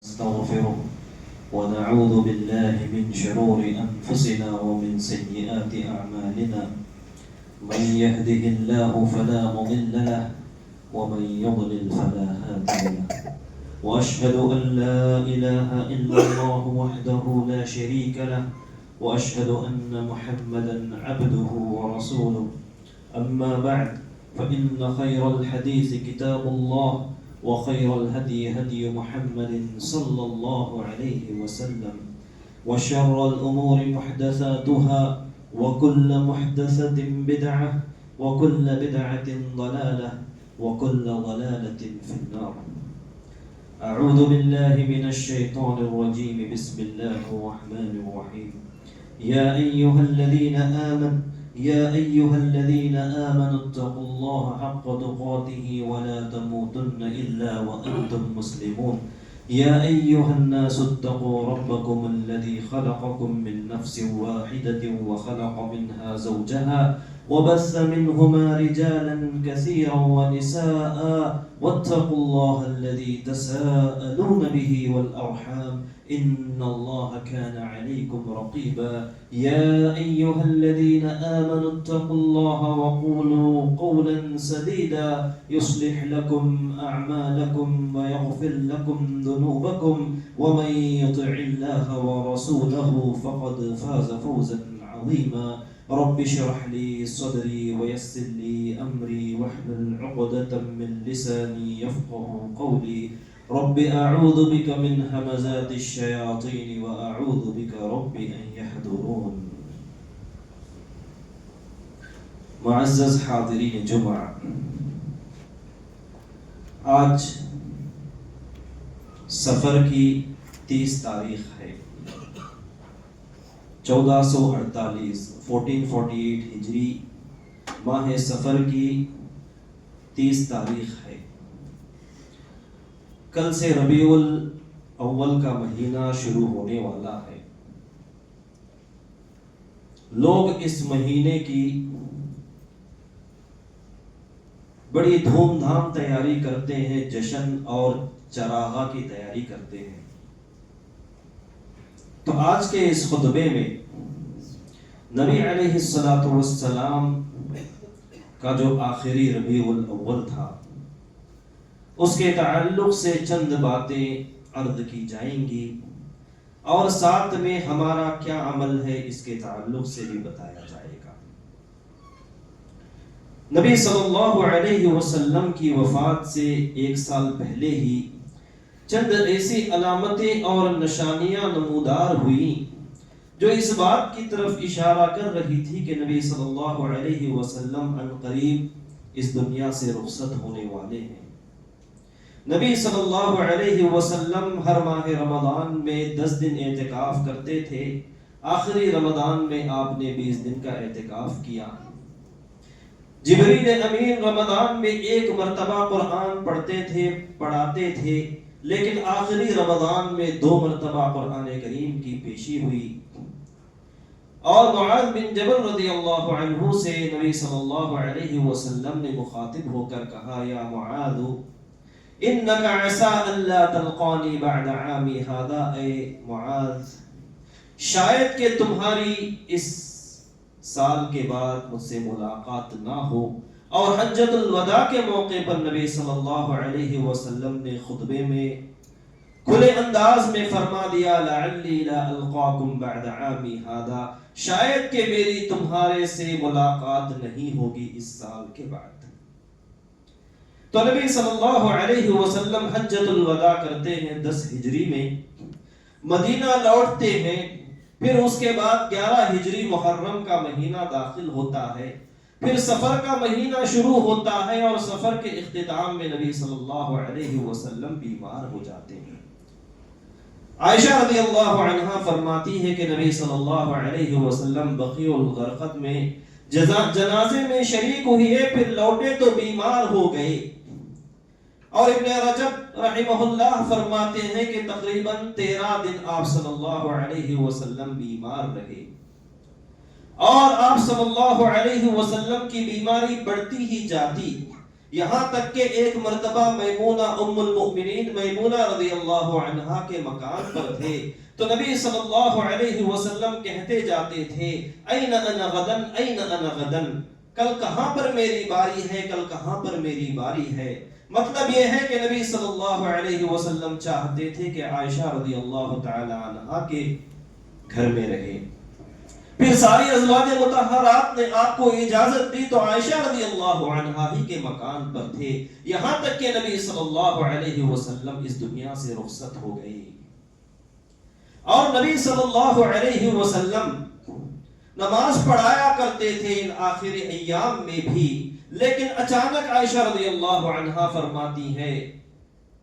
نستغفره ونعوذ بالله من شرور أنفسنا ومن سيئات أعمالنا من يهده الله فلا مضل له ومن يضلل فلا هادي له وأشهد أن لا إله إلا الله وحده لا شريك له وأشهد أن محمدا عبده ورسوله أما بعد فإن خير الحديث كتاب الله وخير الهدي هدي محمد صلى الله عليه وسلم وشر الأمور محدثاتها وكل محدثة بدعة وكل بدعة ضلالة وكل ضلالة في النار. أعوذ بالله من الشيطان الرجيم. بسم الله الرحمن الرحيم. يا أيها الذين آمنوا اتقوا الله حق تقاته ولا تموتن إلا وأنتم مسلمون. يا أيها الناس اتقوا ربكم الذي خلقكم من نفس واحدة وخلق منها زوجها وبث منهما رجالا كثيرا ونساء واتقوا الله الذي تساءلون به والأرحام إن الله كان عليكم رقيبا. يا أيها الذين آمنوا اتقوا الله وقولوا قولا سديدا يصلح لكم أعمالكم ويغفر لكم ذنوبكم ومن يطع الله ورسوله فقد فاز فوزا عظيما. رب اشرح لي صدري ويسر لي أمري واحلل عقدة من لساني يفقه قولي. رب أعوذ بك من همزات الشياطين وأعوذ بك رب أن يحضرون. معزز حاضرین جمعہ، آج سفر کی 30 تاریخ ہے، 1448 1448 ہجری ماہ سفر کی 30 تاریخ ہے۔ کل سے ربیع الاول کا مہینہ شروع ہونے والا ہے۔ لوگ اس مہینے کی بڑی دھوم دھام تیاری کرتے ہیں، جشن اور چراغاں کی تیاری کرتے ہیں۔ تو آج کے اس خطبے میں نبی علیہ الصلوۃ والسلام کا جو آخری ربیع الاول تھا اس کے تعلق سے چند باتیں عرض کی جائیں گی، اور ساتھ میں ہمارا کیا عمل ہے اس کے تعلق سے بھی بتایا جائے گا۔ نبی صلی اللہ علیہ وسلم کی وفات سے 1 سال پہلے ہی چند ایسی علامتیں اور نشانیاں نمودار ہوئیں جو اس بات کی طرف اشارہ کر رہی تھی کہ نبی صلی اللہ علیہ وسلم عنقریب اس دنیا سے رخصت ہونے والے ہیں۔ نبی صلی اللہ علیہ وسلم ہر ماہ رمضان میں 10 دن اعتکاف کرتے تھے۔ آخری رمضان میں آپ نے 20 دن کا اعتکاف کیا۔ جبریل امین رمضان میں 1 مرتبہ قرآن پڑھاتے تھے، لیکن آخری رمضان میں 2 مرتبہ قرآن کریم کی پیشی ہوئی۔ اور معاذ بن جبل رضی اللہ عنہ سے نبی صلی اللہ علیہ وسلم نے مخاطب ہو کر کہا، یا معاذ انک عسى الا تلقانی بعد عامی ھذا، اے معاذ شاید کہ تمہاری اس سال کے بعد مجھ سے ملاقات نہ ہو۔ اور حجۃ الوداع کے موقع پر نبی صلی اللہ علیہ وسلم نے خطبے میں کھلے انداز میں فرما دیا، لعلی لا القاکم بعد عامی ھذا، شاید کہ میری تمہارے سے ملاقات نہیں ہوگی اس سال کے بعد۔ تو نبی صلی اللہ علیہ وسلم حجۃ الوداع کرتے ہیں 10 ہجری میں، مدینہ لوٹتے ہیں، پھر اس کے بعد 11 ہجری محرم کا مہینہ داخل ہوتا ہے، پھر سفر کا مہینہ شروع ہوتا ہے، اور سفر کے اختتام میں نبی صلی اللہ علیہ وسلم بیمار ہو جاتے ہیں۔ عائشہ رضی اللہ عنہا فرماتی ہے کہ نبی صلی اللہ علیہ وسلم بقیع الغرقد میں جنازے میں شریک ہوئے، پھر لوٹے تو بیمار ہو گئے۔ اور ابن رجب رحمہ اللہ فرماتے ہیں کہ تقریباً 13 دن آپ صلی اللہ علیہ وسلم بیمار رہے، اور آپ صلی اللہ علیہ وسلم کی بیماری بڑھتی ہی جاتی، یہاں تک کہ ایک مرتبہ میمونہ ام المؤمنین میمونہ رضی اللہ عنہا کے مکان پر تھے تو نبی صلی اللہ علیہ وسلم کہتے جاتے تھے این انا غدن این انا غدن، کل کہاں پر میری باری ہے، کل کہاں پر میری باری ہے۔ مطلب یہ ہے کہ نبی صلی اللہ علیہ وسلم چاہتے تھے کہ عائشہ رضی اللہ تعالی عنہا کے گھر میں رہے۔ پھر ساری ازواج مطہرات نے آپ کو اجازت دی تو عائشہ رضی اللہ عنہا ہی کے مکان پر تھے، یہاں تک کہ نبی صلی اللہ علیہ وسلم اس دنیا سے رخصت ہو گئی۔ اور نبی صلی اللہ علیہ وسلم نماز پڑھایا کرتے تھے ان آخری ایام میں بھی، لیکن اچانک عائشہ رضی اللہ عنہا فرماتی ہے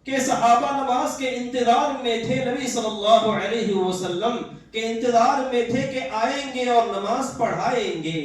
کہ صحابہ نماز کے انتظار میں تھے، نبی صلی اللہ علیہ وسلم کے انتظار میں تھے کہ آئیں گے اور نماز پڑھائیں گے،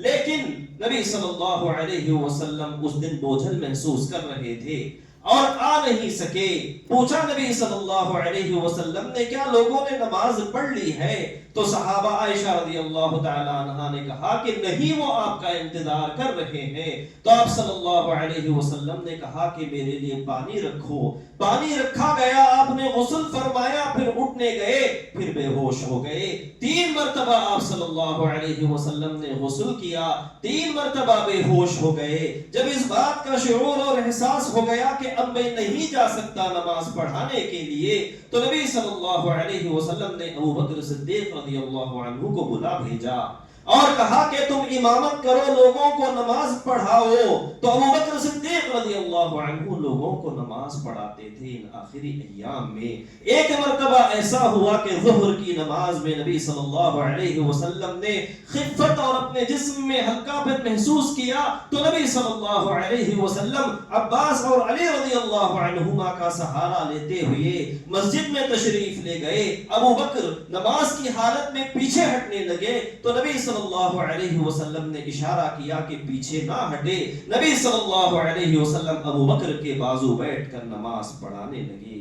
لیکن نبی صلی اللہ علیہ وسلم اس دن بوجھل محسوس کر رہے تھے اور آ نہیں سکے۔ پوچھا نبی صلی اللہ علیہ وسلم نے کیا لوگوں نے نماز پڑھ لی ہے؟ تو صحابہ عائشہ رضی اللہ تعالی عنہا نے کہا کہ نہیں، وہ آپ کا انتظار کر رہے ہیں۔ تو آپ صلی اللہ علیہ وسلم نے کہا کہ میرے لیے پانی رکھو۔ پانی رکھا گیا، آپ نے غسل فرمایا، پھر اٹھنے گئے، پھر بے ہوش ہو گئے۔ 3 مرتبہ آپ صلی اللہ علیہ وسلم نے غسل کیا، 3 مرتبہ بے ہوش ہو گئے۔ جب اس بات کا شعور اور احساس ہو گیا کہ اب میں نہیں جا سکتا نماز پڑھانے کے لیے، تو نبی صلی اللہ علیہ وسلم نے ابو بکر صدیق رضی اللہ عنہ کو بلا بھیجا اور کہا کہ تم امامت کرو، لوگوں کو نماز پڑھاؤ۔ تو ابو بکر صدیق رضی اللہ عنہ لوگوں کو نماز پڑھاتے تھے ان آخری ایام میں۔ ایک مرتبہ ایسا ہوا کہ ظہر کی نماز میں نبی صلی اللہ علیہ وسلم نے خفت اور اپنے جسم میں ہلکا پن محسوس کیا تو نبی صلی اللہ علیہ وسلم عباس اور علی رضی اللہ عنہما کا سہارا لیتے ہوئے مسجد میں تشریف لے گئے۔ ابو بکر نماز کی حالت میں پیچھے ہٹنے لگے تو نبی صلی اللہ علیہ وسلم نے اشارہ کیا کہ پیچھے نہ ہٹے۔ نبی صلی اللہ علیہ وسلم ابو بکر کے بازو بیٹھ کر نماز پڑھانے لگے۔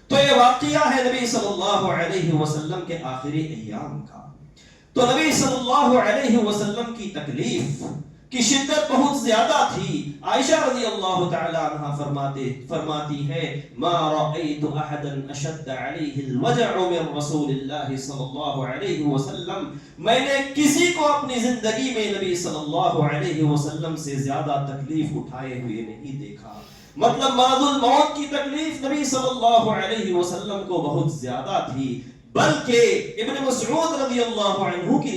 تو یہ واقعہ ہے نبی صلی اللہ علیہ وسلم کے آخری ایام کا۔ تو نبی صلی اللہ علیہ وسلم کی تکلیف کی شدت بہت زیادہ تھی۔ عائشہ رضی اللہ تعالی عنہ فرماتی ہے ما رأيت احدا اشد عليه الوجع من رسول اللہ صلی اللہ علیہ وسلم، میں نے کسی کو اپنی زندگی میں نبی صلی اللہ علیہ وسلم سے زیادہ تکلیف اٹھائے ہوئے نہیں دیکھا۔ مطلب مرض الموت کی تکلیف نبی صلی اللہ علیہ وسلم کو بہت زیادہ تھی، بلکہ ابن مسعود رضی اللہ عنہ کی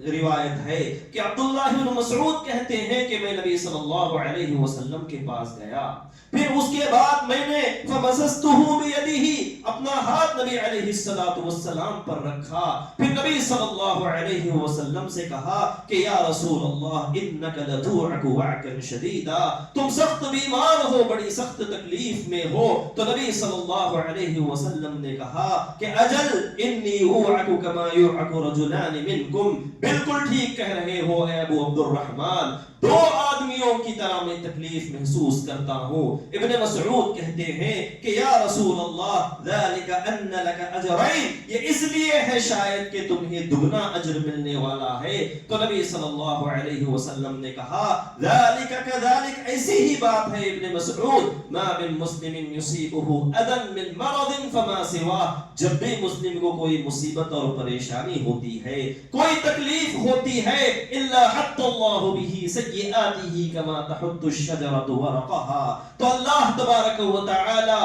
روایت ہے کہ عبداللہ بن مسعود کہتے ہیں کہ میں نبی صلی اللہ علیہ وسلم کے پاس گیا، پھر اس کے بعد میں نے فمسسته بیدہ، اپنا ہاتھ نبی علیہ السلام پر رکھا، پھر نبی صلی اللہ علیہ وسلم سے کہا کہ یا رسول اللہ انک لتوعک وعکا شدیدا، تم سخت بیمار ہو، بڑی سخت تکلیف میں ہو۔ تو نبی صلی اللہ علیہ وسلم نے کہا کہ اجل انی اوعک کما یوعک رجلان منکم، بالکل ٹھیک کہہ رہے ہو اے ابو عبد الرحمن، 2 آدمیوں کی طرح میں تکلیف محسوس کرتا ہوں۔ ابن مسعود کہتے ہیں کہ یا رسول اللہ ذالک ان لک اجرین، یہ اس لیے ہے شاید کہ تمہیں دگنا اجر ملنے والا ہے۔ تو نبی صلی اللہ علیہ وسلم نے کہا ذالک کذالک، ایسی ہی بات ہے ابن مسعود، ما من مسلم یصیبہ اذى من مرض فما سواه، جب بھی مسلم کو کوئی مصیبت اور پریشانی ہوتی ہے، کوئی تکلیف ہوتی ہے، الا حط اللہ بہ سیئاتہ کما تحط الشجرۃ ورقها، تو اللہ تبارک و تعالی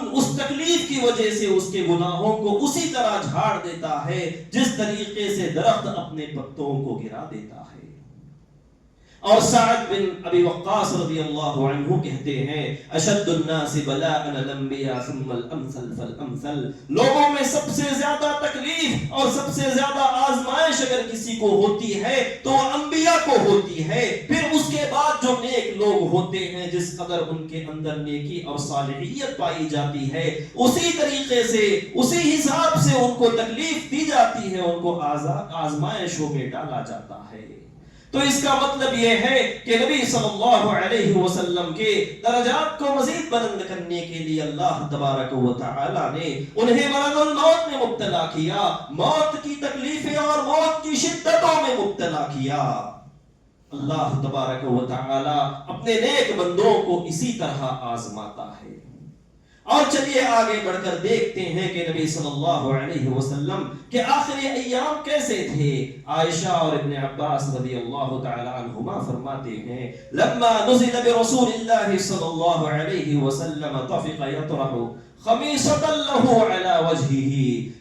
اس تکلیف کی وجہ سے اس کے گناہوں کو اسی طرح جھاڑ دیتا ہے جس طریقے سے درخت اپنے پتوں کو گرا دیتا ہے۔ اور سعد بن ابی وقاص رضی اللہ عنہ کہتے ہیں اشد الناس بلاء الانبیاء ثم الامثل فالامثل، لوگوں میں سب سے زیادہ تکلیف اور سب سے زیادہ آزمائش اگر کسی کو ہوتی ہے تو وہ انبیاء کو ہوتی ہے، پھر اس کے بعد جو نیک لوگ ہوتے ہیں جس قدر ان کے اندر نیکی اور صالحیت پائی جاتی ہے اسی طریقے سے اسی حساب سے ان کو تکلیف دی جاتی ہے، ان کو آزمائشوں میں ڈالا جاتا ہے۔ تو اس کا مطلب یہ ہے کہ نبی صلی اللہ علیہ وسلم کے درجات کو مزید بلند کرنے کے لیے اللہ تبارک و تعالی نے انہیں مرض الموت میں مبتلا کیا، موت کی تکلیفیں اور موت کی شدتوں میں مبتلا کیا۔ اللہ تبارک و تعالی اپنے نیک بندوں کو اسی طرح آزماتا ہے۔ اور چلیے آگے بڑھ کر دیکھتے ہیں کہ نبی صلی اللہ علیہ وسلم کے آخری ایام کیسے تھے۔ عائشہ اور ابن عباس رضی اللہ تعالی عنہما فرماتے ہیں لما نزل برسول اللہ صلی اللہ علیہ وسلم طفق یطرح خمیصۃ له علی وجهه،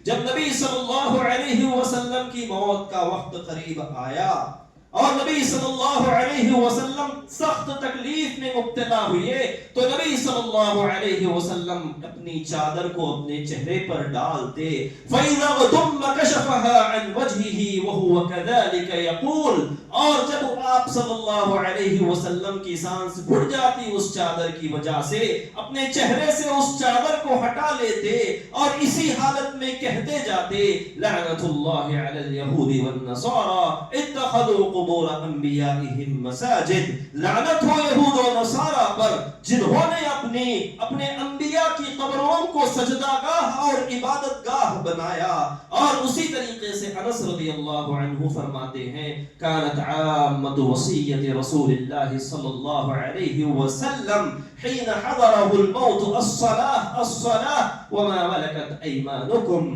جب نبی صلی اللہ علیہ وسلم کی موت کا وقت قریب آیا اور نبی صلی اللہ علیہ وسلم سخت تکلیف میں مبتلا ہوئے تو نبی صلی اللہ علیہ وسلم اپنی چادر کو اپنے چہرے پر ڈالتے، فَإِذَا ثُمَّ كَشَفَهَا عَنْ وَجْهِهِ وَهُوَ كَذَلِكَ يَقُولُ، اور جب آپ صلی اللہ علیہ وسلم کی سانس گھٹ جاتی اس چادر کی وجہ سے، اپنے چہرے سے اس چادر کو ہٹا لیتے اور اسی حالت میں کہتے جاتے لعنت اللہ علی الیہود والنصارى اتخذوا قبور انبیائہم مساجد، لعنت ہو یہود و نصارہ پر جنہوں نے اپنے انبیاء کی قبروں کو سجدہ گاہ اور عبادت گاہ بنایا۔ اور اسی طریقے سے انس رضی اللہ عنہ فرماتے ہیں کانت عامت وصیت رسول اللہ صلی اللہ علیہ وسلم حين حضره الموت الصلاة الصلاة وما ملكت أيمانكم،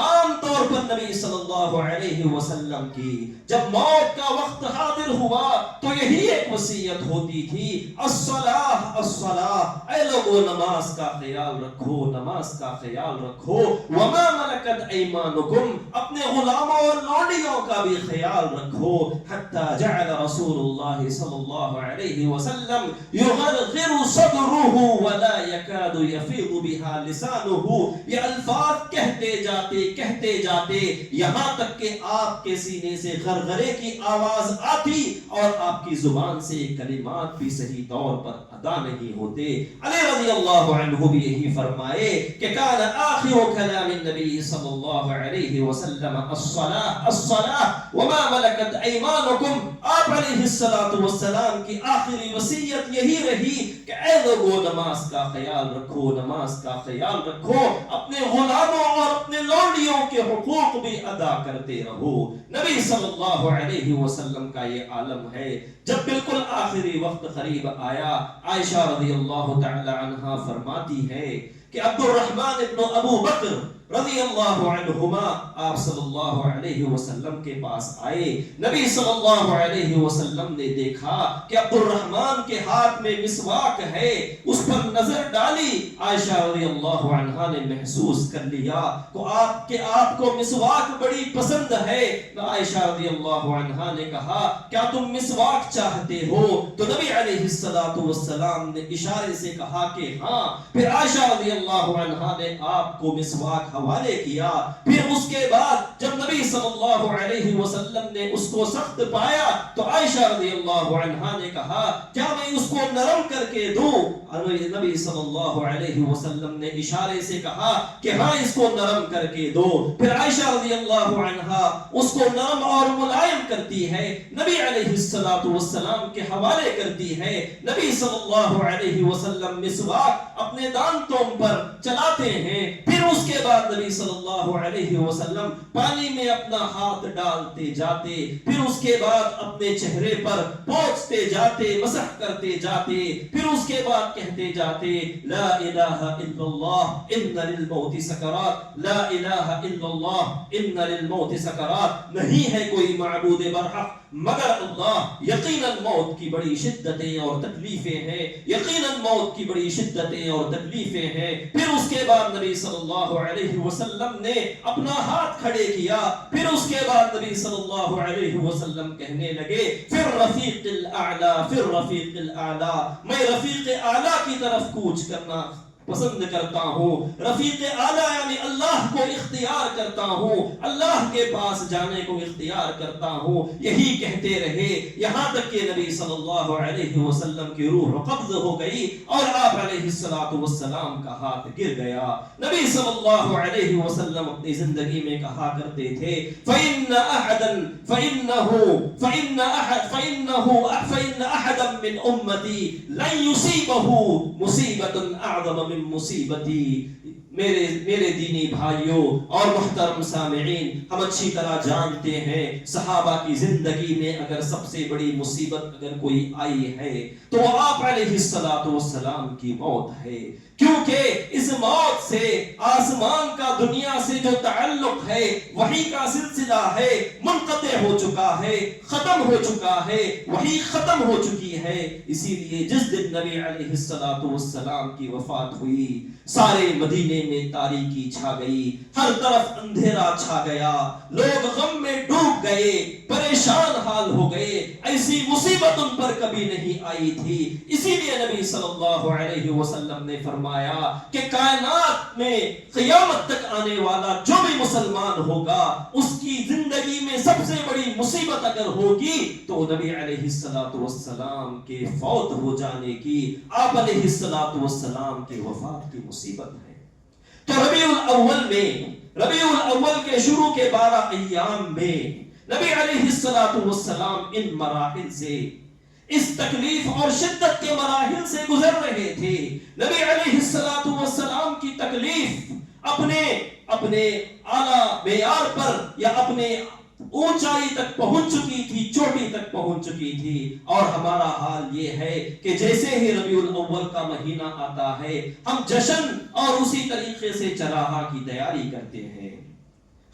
عام طور پر نبی صلی اللہ علیہ وسلم کی جب موت کا وقت حاضر ہوا تو یہی ایک وصیت ہوتی تھی الصلاة الصلاة، اے لوگو نماز کا خیال رکھو، نماز کا خیال رکھو، وما ملکت ایمانکم، اپنے غلاموں اور لونڈیوں کا بھی خیال رکھو، حتی جعل رسول اللہ صلی اللہ علیہ وسلم یغرغر صدره ولا يكاد يفيض بها لسانه، یہ الفاظ کہتے جاتے یہاں تک کہ آپ کے سینے سے غرغرے کی آواز آتی اور آپ کی زبان سے کلمات بھی صحیح طور پر ادا نہیں ہوتے۔ علی رضی اللہ عنہ بھی یہی فرمائے کہ کان آخر کلام النبی صلی اللہ علیہ وسلم الصلاة الصلاة وما ملکت ایمانکم، آپ علیہ السلام کی آخری وصیت یہی رہی کہ اے لوگو نماز کا خیال رکھو، نماز کا خیال رکھو، اپنے غلاموں اور اپنے لونڈیوں کے حقوق بھی ادا کرتے رہو۔ نبی صلی اللہ علیہ وسلم کا یہ عالم ہے۔ جب بالکل آخری وقت قریب آیا، عائشہ رضی اللہ تعالی عنہا فرماتی ہے کہ عبد الرحمن ابن ابو بکر رضی اللہ عنہما آپ صلی اللہ علیہ وسلم کے پاس آئے، نبی صلی اللہ علیہ وسلم نے دیکھا کہ عبد الرحمن کے ہاتھ میں مسواک ہے، اس پر نظر ڈالی، عائشہ رضی اللہ عنہا نے محسوس کر لیا کہ آپ کو مسواک بڑی پسند ہے۔ عائشہ رضی اللہ عنہا نے کہا کیا تم مسواک چاہتے ہو؟ تو نبی علیہ السلام نے اشارے سے کہا کہ ہاں، پھر عائشہ رضی اللہ عنہا نے آپ کو مسواک حوالے کیا۔ پھر اس کے بعد جب نبی صلی اللہ علیہ وسلم نے اس کو سخت پایا تو عائشہ رضی اللہ عنہا نے کہا کیا میں اس کو نرم کر کے دوں؟ نبی صلی اللہ علیہ وسلم نے اشارے سے کہا کہ ہاں اس کو نرم کر کے دو۔ پھر عائشہ رضی اللہ عنہا اس کو نرم اور ملائم کرتی ہے، نبی علیہ السلام کے حوالے کرتی ہے۔ نبی صلی اللہ علیہ وسلم مسواک اپنے دانتوں پر چلاتے ہیں، پھر اس کے بعد نبی صلی اللہ علیہ وسلم پانی میں اپنا ہاتھ ڈالتے جاتے، پھر اس کے بعد اپنے چہرے پر پوچھتے جاتے، مسح کرتے جاتے، پھر اس کے بعد کہتے جاتے لا الہ الا اللہ ان للموت سکرات، لا الہ الا اللہ ان للموت سکرات، نہیں ہے کوئی معبود برحق مگر اللہ، یقیناً موت کی بڑی شدتیں اور تکلیفیں ہیں، یقیناً موت کی بڑی شدتیں اور تکلیفیں ہیں۔ پھر اس کے بعد نبی صلی اللہ علیہ وسلم نے اپنا ہاتھ کھڑے کیا، پھر اس کے بعد نبی صلی اللہ علیہ وسلم کہنے لگے پھر رفیق الاعلی، پھر رفیق الاعلی، میں رفیق اعلی کی طرف کوچ کرنا پسند کرتا ہوں۔ رفیق اعلیٰ یعنی اللہ کو اختیار کرتا ہوں، اللہ کے پاس جانے کو اختیار کرتا ہوں، یہی کہتے رہے یہاں تک کہ نبی صلی اللہ علیہ وسلم کی روح قبض ہو گئی اور آپ علیہ السلام کا ہاتھ گر گیا۔ نبی صلی اللہ علیہ وسلم اپنی زندگی میں کہا کرتے تھے فَإِنَّ أَحَدًا مِّنْ أُمَّتِي لَن يُصِيبَهُ مُصِيبَةٌ أَعْظَمَ مِن مصیبتی، میرے دینی بھائیوں اور محترم سامعین، ہم اچھی طرح جانتے ہیں صحابہ کی زندگی میں اگر سب سے بڑی مصیبت اگر کوئی آئی ہے تو وہ آپ علیہ السلام کی موت ہے، کیونکہ اس موت سے آسمان کا دنیا سے جو تعلق ہے، وحی کا سلسلہ ہے، منقطع ہو چکا ہے، ختم ہو چکا ہے، وحی ختم ہو چکی ہے۔ اسی لیے جس دن نبی علیہ السلام کی وفات ہوئی، سارے مدینے میں تاریکی چھا گئی، ہر طرف اندھیرا چھا گیا، لوگ غم میں ڈوب گئے، پریشان حال ہو گئے، ایسی مصیبت ان پر کبھی نہیں آئی تھی۔ اسی لیے نبی صلی اللہ علیہ وسلم نے فرمایا کہ کائنات میں قیامت تک آنے والا جو بھی مسلمان ہوگا، اس کی زندگی میں سب سے بڑی مصیبت اگر ہوگی تو نبی علیہ السلام کے فوت ہو جانے کی، آپ علیہ السلام کے وفات کی مصیبت ہے۔ تو ربیع الاول کے شروع کے 12 ایام میں نبی علیہ السلام ان مراحل سے، اس تکلیف اور شدت کے مراحل سے گزر رہے تھے۔ نبی علیہ السلام کی تکلیف اپنے اعلیٰ معیار پر یا اپنے اونچائی تک پہنچ چکی تھی، چوٹی تک پہنچ چکی تھی، اور ہمارا حال یہ ہے کہ جیسے ہی ربیع الاول کا مہینہ آتا ہے ہم جشن اور اسی طریقے سے چراغا کی تیاری کرتے ہیں،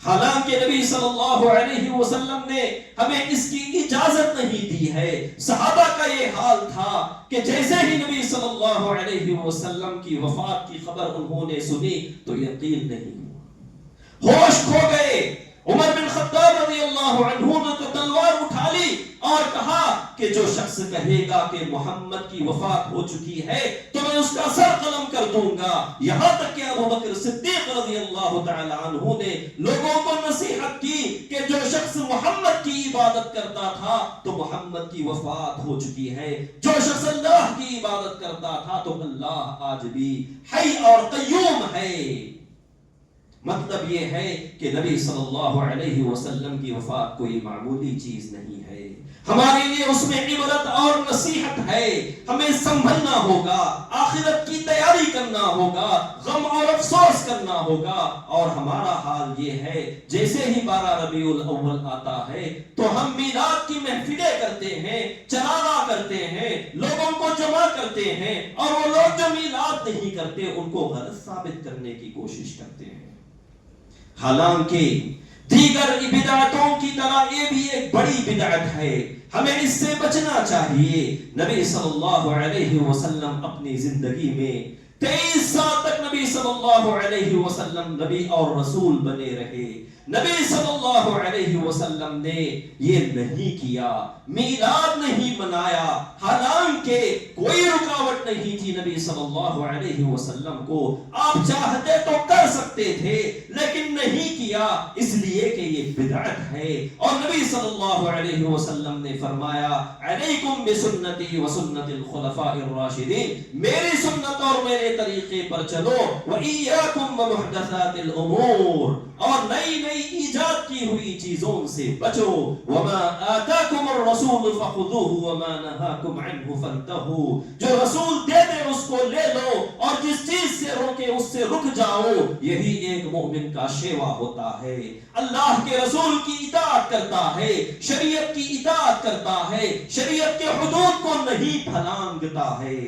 حالانکہ نبی صلی اللہ علیہ وسلم نے ہمیں اس کی اجازت نہیں دی ہے۔ صحابہ کا یہ حال تھا کہ جیسے ہی نبی صلی اللہ علیہ وسلم کی وفات کی خبر انہوں نے سنی تو یقین نہیں ہوا، ہوش کھو گئے۔ عمر بن خطاب رضی اللہ عنہ نے تو تلوار اٹھا لی اور کہا کہ جو شخص کہے گا کہ محمد کی وفات ہو چکی ہے تو میں اس کا سر قلم کر دوں گا۔ یہاں تک کہ ابو بکر صدیق رضی اللہ تعالی عنہ نے لوگوں کو نصیحت کی کہ جو شخص محمد کی عبادت کرتا تھا تو محمد کی وفات ہو چکی ہے، جو شخص اللہ کی عبادت کرتا تھا تو اللہ آج بھی حی اور قیوم ہے۔ مطلب یہ ہے کہ نبی صلی اللہ علیہ وسلم کی وفات کوئی معمولی چیز نہیں ہے، ہمارے لیے اس میں عبرت اور نصیحت ہے۔ ہمیں سنبھلنا ہوگا، آخرت کی تیاری کرنا ہوگا، غم اور افسوس کرنا ہوگا، اور ہمارا حال یہ ہے جیسے ہی 12 ربیع الاول آتا ہے تو ہم میلاد کی محفلیں کرتے ہیں، چراغا کرتے ہیں، لوگوں کو جمع کرتے ہیں، اور وہ لوگ جو میلاد نہیں کرتے ان کو غلط ثابت کرنے کی کوشش کرتے ہیں۔ حالانکہ دیگر بدعتوں کی طرح یہ بھی ایک بڑی بدعت ہے، ہمیں اس سے بچنا چاہیے۔ نبی صلی اللہ علیہ وسلم اپنی زندگی میں 23 سال تک نبی صلی اللہ علیہ وسلم نبی اور رسول بنے رہے۔ نبی صلی اللہ علیہ وسلم نے یہ نہیں کیا، میلاد نہیں منایا، حالانکہ کوئی رکاوٹ نہیں تھی نبی صلی اللہ علیہ وسلم کو، آپ چاہتے تو کر سکتے تھے لیکن نہیں کیا، اس لیے کہ یہ بدعت ہے۔ اور نبی صلی اللہ علیہ وسلم نے فرمایا علیکم بسنتی وسنت الخلفاء الراشدین، میری سنت اور میرے طریقے پر چلو، وإیاکم ومحدثات الامور، اور نئی نئی ایجاد کی ہوئی چیزوں سے بچو، وما آتاکم الرسول فخذوه وما نهاکم عنه فانتهوا، جو رسول دے دے اس کو لے لو اور جس چیز سے روکے اس سے رک جاؤ، یہی ایک مومن کا شیوا ہوتا ہے۔ اللہ کے رسول کی اطاعت کرتا ہے، شریعت کی اطاعت کرتا ہے، شریعت کے حدود کو نہیں پھلانگتا ہے۔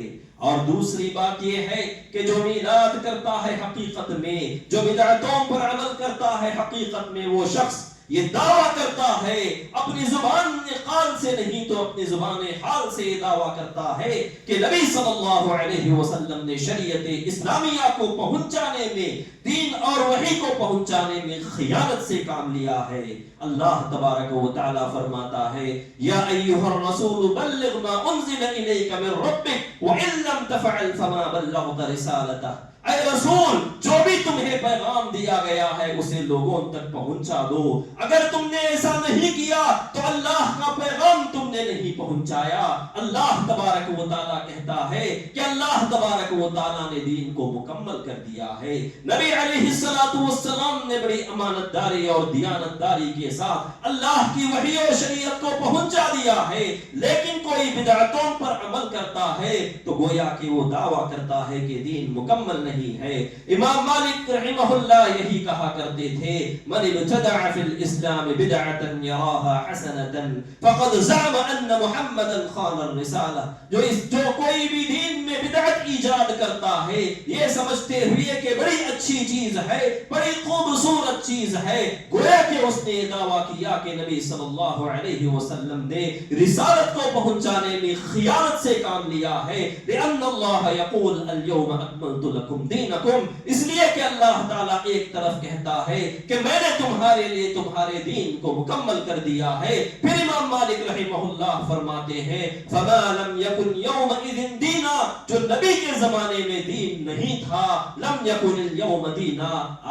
اور دوسری بات یہ ہے کہ جو میلاد کرتا ہے حقیقت میں، جو بدعتوں پر عمل کرتا ہے حقیقت میں، وہ شخص یہ دعویٰ کرتا ہے اپنی زبان قال سے نہیں تو اپنی زبان حال سے یہ دعویٰ کرتا ہے کہ نبی صلی اللہ علیہ وسلم نے شریعت اسلامیہ کو پہنچانے میں، دین اور وحی کو پہنچانے میں خیانت سے کام لیا ہے۔ اللہ تبارک و تعالی فرماتا ہے یا ایھا الرسول بلغ ما انزل الیک من ربک وان لم تفعل فما بلغت رسالتہ، اے رسول جو بھی تمہیں پیغام دیا گیا ہے اسے لوگوں تک پہنچا دو، اگر تم نے ایسا نہیں کیا تو اللہ کا پیغام تم نے نہیں پہنچایا۔ اللہ تبارک و تعالیٰ کہتا ہے کہ اللہ تبارک و تعالیٰ نے دین کو مکمل کر دیا ہے۔ نبی علیہ السلام نے بڑی امانت داری اور دیانت داری کے ساتھ اللہ کی وحی و شریعت کو پہنچا دیا ہے، لیکن کوئی بدعتوں پر عمل کرتا ہے تو گویا کہ وہ دعویٰ کرتا ہے کہ دین مکمل نہیں ہے. امام مالک رحمہ اللہ یہی کہا کرتے تھے من ابتدع فی الاسلام بدعتا یراها حسنتا فقد زعم ان محمدا خان الرسالہ. جو کوئی بھی دین میں بدعت ایجاد کرتا ہے یہ سمجھتے ہوئے کہ بڑی اچھی چیز ہے, بڑی خوبصورت چیز ہے, گویا کہ اس نے دعویٰ کیا کہ نبی صلی اللہ علیہ وسلم نے رسالت کو پہنچانے میں خیانت سے کام لیا ہے. لأن اللہ یقول اليوم اکملت لکم دینکم, اس لیے کہ اللہ تعالیٰ ایک طرف کہتا ہے کہ میں نے تمہارے لیے تمہارے دین کو مکمل کر دیا ہے. پھر امام مالک رحمہ اللہ فرماتے ہیں فما لم یکن یومئذ دینا, جو نبی کے زمانے میں دین نہیں تھا, لم یکن اليوم دینا,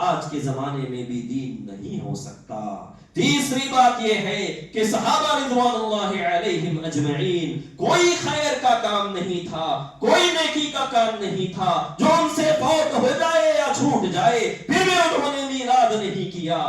آج کے زمانے میں بھی دین نہیں ہو سکتا. تیسری بات یہ ہے کہ صحابہ رضوان اللہ علیہم اجمعین کوئی خیر کا کام نہیں تھا, کوئی نیکی کا کام نہیں تھا جو ان سے فوت ہو جائے یا چھوٹ جائے پھر بھی انہوں نے میلاد نہیں کیا.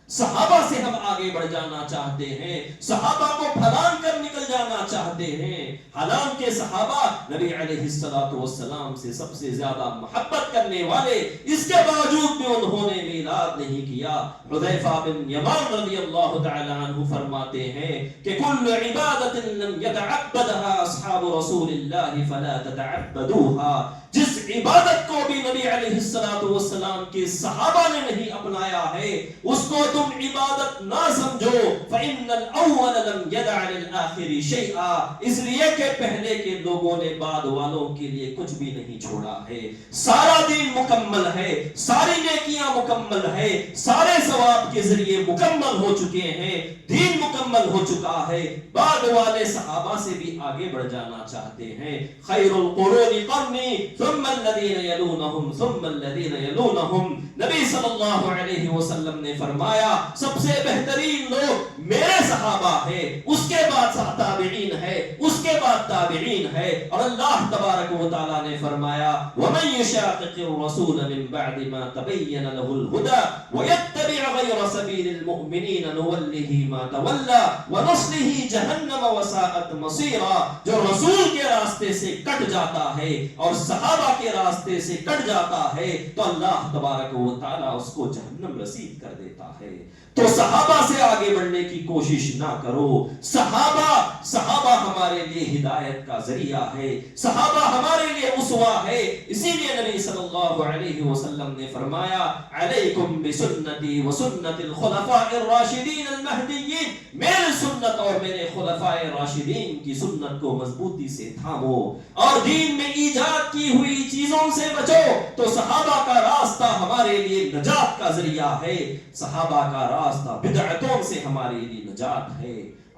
صحابہ سے ہم آگے بڑھ جانا چاہتے ہیں, صحابہ کو پھلان کر نکل جانا چاہتے ہیں, حالانکہ صحابہ نبی علیہ الصلوۃ والسلام سے سب سے زیادہ محبت کرنے والے, اس کے باوجود بھی انہوں نے میلاد نہیں کیا. حذیفہ بن یمان رضی اللہ تعالی عنہ فرماتے ہیں کہ کل عبادت لم یتعبدها اصحاب رسول اللہ فلا تتعبدوها, جس عبادت کو بھی نبی علیہ الصلوۃ والسلام کے صحابہ نے نہیں اپنایا ہے اس کو تم عبادت نہ سمجھو. فإن الأول لم يدع للآخر شيئا, اس لیے کہ پہلے کے لوگوں نے بعد والوں کے لیے کچھ بھی نہیں چھوڑا ہے. سارا دین مکمل ہے, ساری نیکیاں مکمل ہے, سارے ثواب کے ذریعے مکمل ہو چکے ہیں, دین مکمل ہو چکا ہے. بعد والے صحابہ سے بھی آگے بڑھ جانا چاہتے ہیں. خیر القرون قرنی ثم الذين يلونهم ثم الذين يلونهم, نبی صلی اللہ علیہ وسلم نے فرمایا سب سے بہترین لوگ میرے صحابہ ہیں, اس کے بعد تابعین ہے, اس کے بعد تابعین ہے. اور اللہ تبارک و تعالی نے فرمایا ومن يشاقق الرسول من بعد ما تبين له الهدى ويتبع غير سبيل المؤمنين نوله ما تولى ونصله جهنم وساءت مصيرا, جو رسول کے راستے سے کٹ جاتا ہے اور صحابہ کے راستے سے کٹ جاتا ہے تو اللہ تبارک و تعالی اس کو جہنم رسید کر دیتا ہے. تو صحابہ سے آگے بڑھنے کی کوشش نہ کرو. صحابہ ہمارے لیے ہدایت کا ذریعہ ہے, صحابہ ہمارے لیے اسوہ ہے. اسی لیے نبی صلی اللہ علیہ وسلم نے فرمایا علیکم بسنتی وسنت الخلفاء الراشدین المہدیین, میری سنت اور میرے خلفاء راشدین کی سنت کو مضبوطی سے تھامو اور دین میں ایجاد کی ہوئی چیزوں سے بچو. تو صحابہ کا راستہ ہمارے لیے نجات کا ذریعہ ہے, صحابہ کا راستہ بدعتوں سے ہمارے لیے نجات ہے.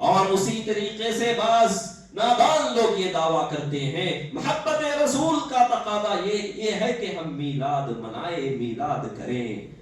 اور اسی طریقے سے بعض نادان لوگ یہ دعویٰ کرتے ہیں محبت رسول کا تقاضا یہ ہے کہ ہم میلاد منائیں, میلاد کریں.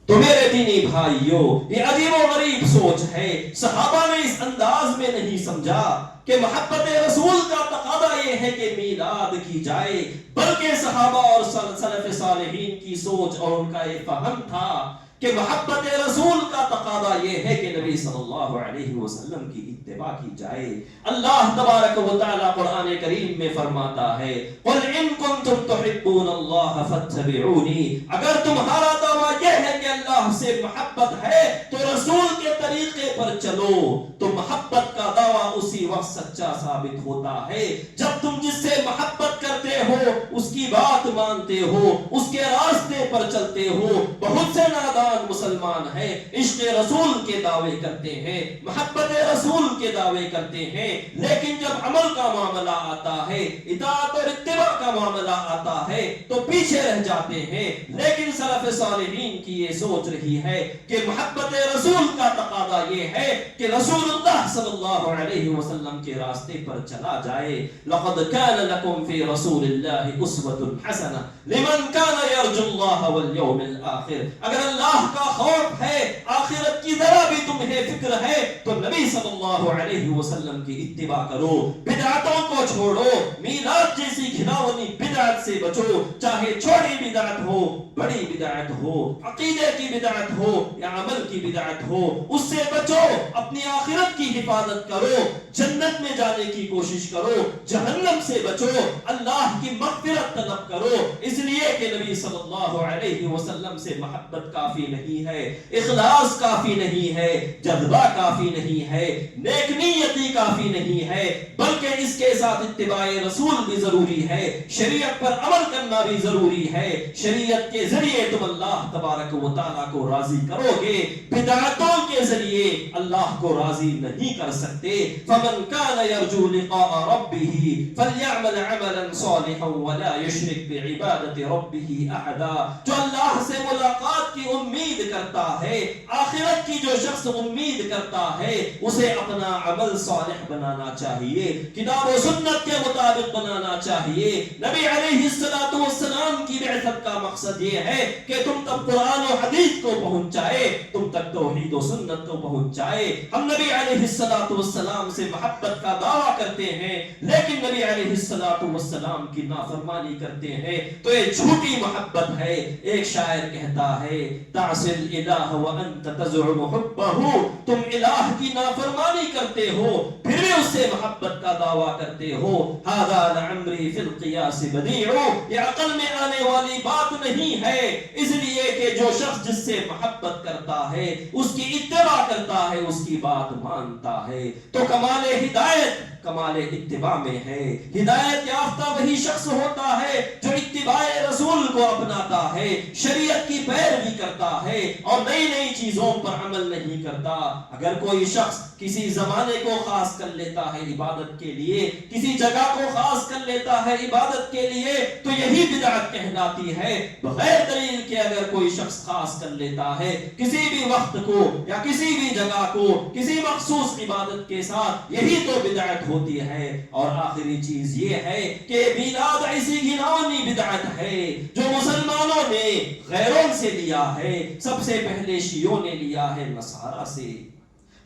تو میرے دینی بھائیوں, یہ عجیب و غریب سوچ ہے. صحابہ نے اس انداز میں نہیں سمجھا کہ محبت رسول کا تقاضا یہ ہے کہ میلاد کی جائے, بلکہ صحابہ اور سلف صالحین کی سوچ اور ان کا یہ فہم تھا کہ محبت رسول کا تقاضا یہ ہے کہ نبی صلی اللہ علیہ وسلم کی اتباع کی جائے. اللہ تبارک و تعالی قرآن کریم میں فرماتا ہے قل ان کنتم تحبون اللہ فاتبعونی, اگر تمہارا دعویٰ یہ ہے کہ اللہ سے محبت ہے تو رسول کے طریقے پر چلو. تو محبت کا دعویٰ اسی وقت سچا ثابت ہوتا ہے جب تم جس سے محبت کرتے ہو اس کی بات مانتے ہو, اس کے راستے پر چلتے ہو. بہت سے نادان مسلمان ہیں عشق رسول کے دعوے کرتے ہیں, محبت رسول کے دعوے کرتے ہیں, لیکن جب عمل کا معاملہ آتا ہے, اطاعت اور اتباع کا معاملہ آتا ہے تو پیچھے رہ جاتے ہیں. لیکن سلف صالحین کی یہ سوچ رہی ہے کہ محبت رسول کا تقاضا یہ ہے کہ رسول اللہ صلی اللہ علیہ وسلم کے راستے پر چلا جائے. لقد كان لكم في رسول الله اسوة حسنة لمن كان يرجو الله واليوم الآخر, اگر اللہ کا خوف ہے, آخرت کی ذرا بھی تمہیں فکر ہے تو نبی صلی اللہ علیہ وسلم کی اتباع کرو, بدعتوں کو چھوڑو, میلاد جیسی گھناؤنی بدعت سے بچو, چاہے چھوٹی بدعت ہو, بڑی بدعت ہو, عقیدے کی بدعت ہو یا عمل کی بدعت ہو, اس سے بچو. اپنی آخرت جنت کی حفاظت کرو، جنت میں جانے کی کوشش کرو، جہنم سے بچو، اللہ کی مغفرت طلب کرو، اس لیے کہ نبی صلی اللہ علیہ وسلم سے محبت کافی نہیں ہے، اخلاص کافی نہیں ہے، جذبہ کافی نہیں ہے، نیک نیتی کافی نہیں ہے، بلکہ اس کے ساتھ اتباع رسول بھی ضروری ہے، شریعت پر عمل کرنا بھی ضروری ہے، شریعت کے ذریعے تم اللہ تبارک و تعالیٰ کو راضی کرو گے، بدعتوں کے ذریعے اللہ کو راضی نہیں کر سکتے۔ فمن كان يرجو لقاء ربه فليعمل عملا صالحا ولا يشرك بعبادة ربه احدا۔ جو اللہ سے ملاقات کی امید کرتا ہے، آخرت کی جو شخص امید کرتا ہے، اسے اپنا عمل صالح بنانا چاہیے، کتاب و سنت کے مطابق بنانا چاہیے۔ نبی علیہ السلام کی بعثت کا مقصد یہ ہے کہ تم تک قرآن و حدیث کو پہنچائے، تم تک توحید و سنت کو پہنچائے۔ ہم نبی علیہ السلام سے محبت کا دعویٰ کرتے ہیں، لیکن نبی علیہ السلام کی نافرمانی کرتے ہیں، تو یہ جھوٹی محبت ہے۔ ایک شاعر کہتا ہے تعصی الہ وانت تزعم حبہ، تم الہ کی نافرمانی کرتے ہو پھر بھی اس سے محبت کا دعویٰ کرتے ہو۔ ھذا لعمری فی القیاس بدیع، یہ عقل میں آنے والی بات نہیں ہے، اس لیے کہ جو شخص جس سے محبت کرتا ہے، اس کی اتباع کرتا ہے، اس کی بات مانتا ہے، تو کمال ہدایت کمال اتباع میں ہے۔ ہدایت یافتہ وہی شخص ہوتا ہے جو اتباع رسول کو اپناتا ہے، شریعت کی پیروی کرتا ہے اور نئی نئی چیزوں پر عمل نہیں کرتا۔ اگر کوئی شخص کسی زمانے کو خاص کر لیتا ہے عبادت کے لیے، کسی جگہ کو خاص کر لیتا ہے عبادت کے لیے، تو یہی بدعت کہلاتی ہے۔ بغیر دلیل کے اگر کوئی شخص خاص کر لیتا ہے کسی بھی وقت کو یا کسی بھی جگہ کو کسی مخصوص عبادت کے ساتھ، یہی تو بدعت ہوتی ہے۔ اور آخری چیز یہ ہے کہ میلاد ایسی گھناؤنی بدعت ہے جو مسلمانوں نے غیروں سے لیا ہے، سب سے پہلے شیعوں نے لیا ہے نصارہ سے۔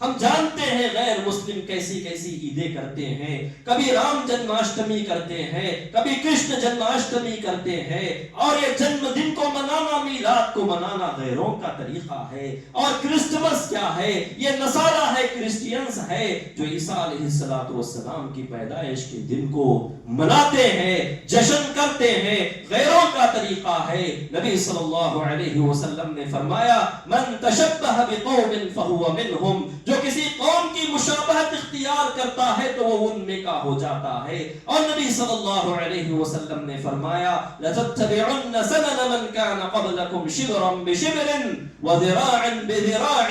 ہم جانتے ہیں غیر مسلم کیسی کیسی عیدیں کرتے ہیں، کبھی رام جنماشٹمی کرتے ہیں، کبھی کرشن جنماشٹمی کرتے ہیں، اور یہ جنم دن کو منانا، میلاد کو منانا غیروں کا طریقہ ہے۔ اور کرسمس کیا ہے؟ یہ نصارہ ہے، کرسچینز ہے، جو عیسیٰ علیہ السلام کی پیدائش کے دن کو مناتے ہیں، جشن کرتے ہیں، غیروں کا طریقہ ہے۔ نبی صلی اللہ علیہ وسلم نے فرمایا من تشبہ بقوم فہو منہم، جو کسی قوم کی مشابہت اختیار کرتا ہے تو وہ ان میں کا ہو جاتا ہے۔ اور نبی صلی اللہ علیہ وسلم نے فرمایا لَتَتَّبِعُنَّ سَنَنَ مَنْ كَانَ قَبْلَكُمْ شِبْرًا بِشِبْرٍ وَذِرَاعًا بِذِرَاعٍ،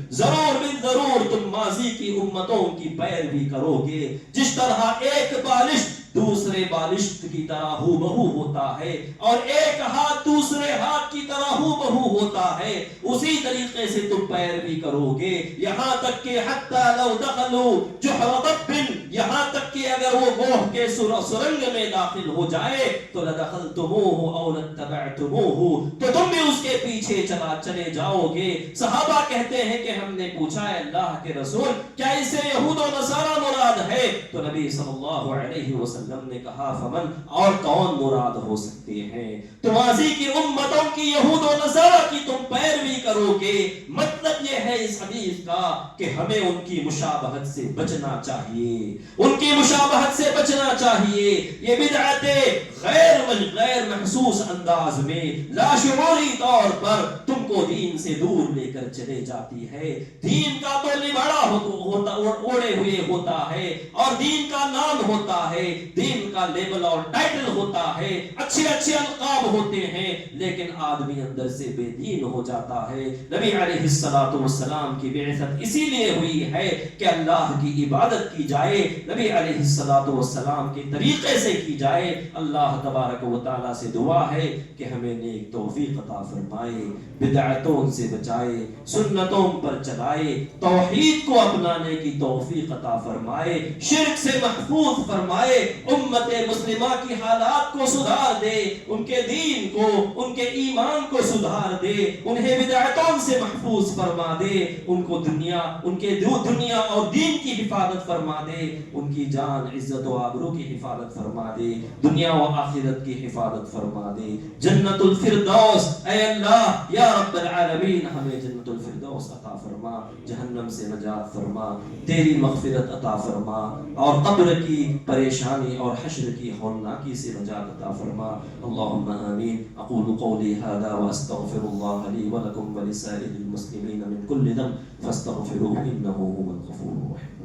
ضرور بالضرور تم ماضی کی امتوں کی پیروی کرو گے۔ جس طرح ایک بالشت دوسرے بالشت کی طرح ہو بہو ہوتا ہے اور ایک ہاتھ دوسرے ہاتھ کی طرح ہو بہو ہوتا ہے، اسی طریقے سے تم پیروی کرو گے، یہاں تک کہ حتی لو دخلوا جحر ضب، یہاں تک کہ اگر وہ گوہ کے سرنگ میں داخل ہو جائے تو لدخلتموہ او لاتبعتموہ، تو تم بھی اس کے پیچھے چلے جاؤ گے۔ صحابہ کہتے ہیں کہ ہم نے پوچھا ہے اللہ کے رسول کیا اس سے یہود و نصارہ مراد ہے؟ تو نبی صلی اللہ علیہ وسلم نے کہا فمن، اور کون مراد ہو سکتے ہیں؟ تو ماضی کی امتوں کی یہود و نصارہ کی تم پیروی کرو گے، مطلب یہ ہے اس حدیث کا کہ ہمیں ان کی مشابہت سے بچنا چاہیے، ان کی مشابہت سے بچنا چاہیے۔ یہ بدعتیں غیر محسوس انداز میں لاشعوری طور پر تم کو دین سے دور لے کر چلے جاتی ہے۔ دین کا تو لباڑا اوڑے ہوئے ہوتا ہے اور دین کا نام ہوتا ہے، دین کا لیبل اور ٹائٹل ہوتا ہے، اچھے اچھے القاب ہوتے ہیں، لیکن آدمی اندر سے بے دین ہو جاتا ہے۔ نبی علیہ السلام کی بعثت اسی لیے ہوئی ہے کہ اللہ کی عبادت کی جائے، نبی علیہ السلام کے طریقے سے کی جائے۔ اللہ تبارک و تعالیٰ سے دعا ہے کہ ہمیں نیک توفیق عطا فرمائے، بدعتوں سے بچائے، سنتوں پر چلائے، توحید کو اپنانے کی توفیق عطا فرمائے، شرک سے محفوظ فرمائے، امت مسلمہ کی حالات کو سدھار دے، ان کے دین کو، ان کے ایمان کو سدھار دے، انہیں بدعت شیطان سے محفوظ فرما دے، ان کو دنیا اور دین کی حفاظت فرما دے، ان کی جان عزت و آبرو کی حفاظت فرما دے، دنیا و آخرت کی حفاظت فرما دے۔ جنت الفردوس، اے اللہ یا رب العالمین ہمیں جنت الفردوس عطا فرما، جہنم سے نجات فرما، تیری مغفرت عطا فرما، اور قبر کی پریشانی اور حشر کی ہولناکی سے نجات عطا فرما۔ اللہم آمین۔ اقول قولی هذا واستغفر اللہ لی ولکم ولسائر المسلمین من کل ذنب فاستغفروه انه هو الغفور الرحیم۔